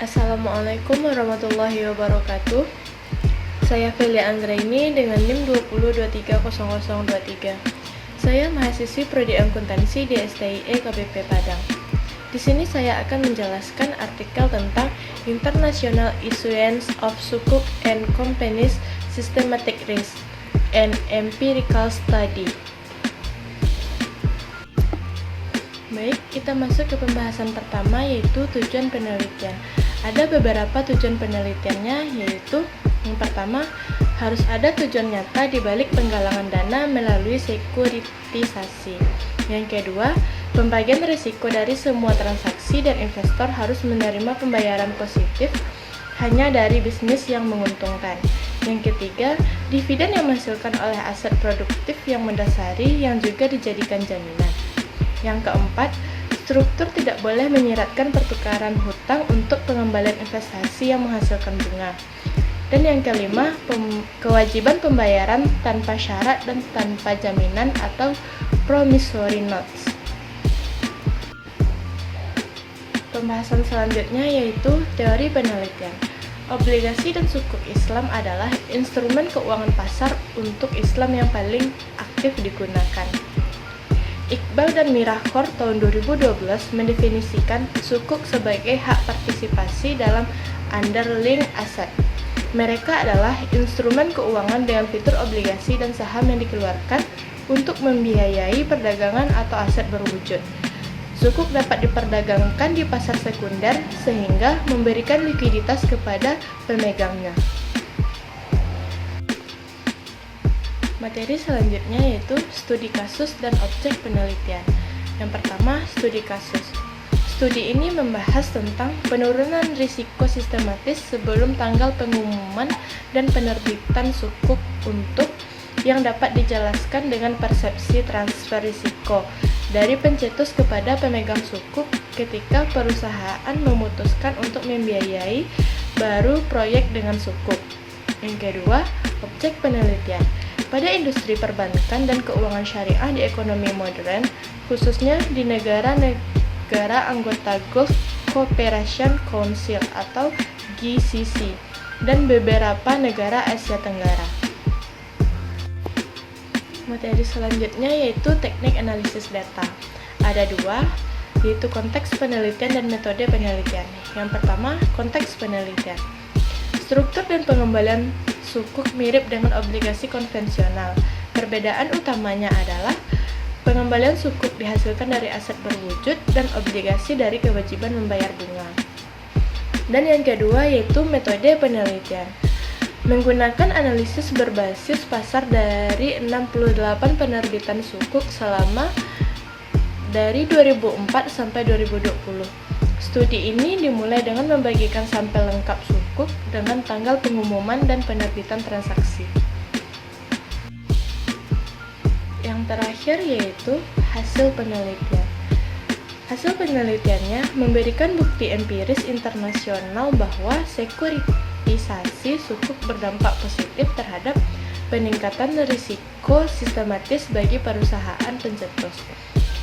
Assalamualaikum warahmatullahi wabarakatuh. Saya Felia Anggraini dengan NIM 20230023. Saya mahasiswi Prodi Akuntansi di STIE KBP Padang. Di sini saya akan menjelaskan artikel tentang International Issuance of Sukuk and Companies Systematic Risk and Empirical Study. Baik, kita masuk ke pembahasan pertama, yaitu tujuan penelitian. Ada beberapa tujuan penelitiannya, yaitu yang pertama, harus ada tujuan nyata di balik penggalangan dana melalui sekuritisasi. Yang kedua, pembagian risiko dari semua transaksi dan investor harus menerima pembayaran positif hanya dari bisnis yang menguntungkan. Yang ketiga, dividen yang menghasilkan oleh aset produktif yang mendasari yang juga dijadikan jaminan. Yang keempat, struktur tidak boleh menyiratkan pertukaran hutang untuk pengembalian investasi yang menghasilkan bunga. Dan yang kelima, kewajiban pembayaran tanpa syarat dan tanpa jaminan atau promissory notes. Pembahasan selanjutnya yaitu teori penelitian. Obligasi dan sukuk Islam adalah instrumen keuangan pasar untuk Islam yang paling aktif digunakan. Iqbal dan Mirakhor tahun 2012 mendefinisikan sukuk sebagai hak partisipasi dalam underlying asset. Mereka adalah instrumen keuangan dengan fitur obligasi dan saham yang dikeluarkan untuk membiayai perdagangan atau aset berwujud. Sukuk dapat diperdagangkan di pasar sekunder sehingga memberikan likuiditas kepada pemegangnya. Materi selanjutnya yaitu studi kasus dan objek penelitian. Yang pertama, studi kasus. Studi ini membahas tentang penurunan risiko sistematis sebelum tanggal pengumuman dan penerbitan sukuk untuk yang dapat dijelaskan dengan persepsi transfer risiko dari pencetus kepada pemegang sukuk ketika perusahaan memutuskan untuk membiayai baru proyek dengan sukuk. Yang kedua, objek penelitian. Pada industri perbankan dan keuangan syariah di ekonomi modern, khususnya di negara-negara anggota Gulf Cooperation Council atau GCC dan beberapa negara Asia Tenggara. Materi selanjutnya yaitu teknik analisis data. Ada dua, yaitu konteks penelitian dan metode penelitian. Yang pertama, konteks penelitian. Struktur dan pengembalian sukuk mirip dengan obligasi konvensional. Perbedaan utamanya adalah pengembalian sukuk dihasilkan dari aset berwujud dan obligasi dari kewajiban membayar bunga. Dan yang kedua yaitu metode penelitian. Menggunakan analisis berbasis pasar dari 68 penerbitan sukuk selama dari 2004 sampai 2020. Studi ini dimulai dengan membagikan sampel lengkap sukuk dengan tanggal pengumuman dan penerbitan transaksi. Yang terakhir yaitu hasil penelitian. Hasil penelitiannya memberikan bukti empiris internasional bahwa sekuritisasi sukuk berdampak positif terhadap peningkatan risiko sistematis bagi perusahaan pencetus.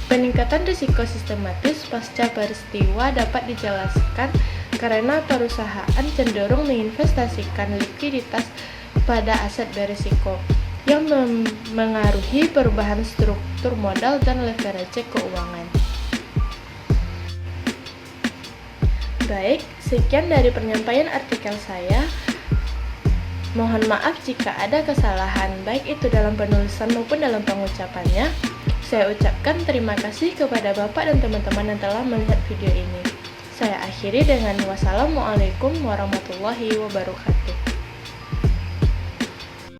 Peningkatan risiko sistematis pasca peristiwa dapat dijelaskan karena perusahaan cenderung menginvestasikan likuiditas pada aset berisiko yang mengaruhi perubahan struktur modal dan leverage keuangan. Baik, sekian dari penyampaian artikel saya. Mohon maaf jika ada kesalahan, baik itu dalam penulisan maupun dalam pengucapannya. Saya ucapkan terima kasih kepada Bapak dan teman-teman yang telah melihat video ini. Saya akhiri dengan wassalamualaikum warahmatullahi wabarakatuh.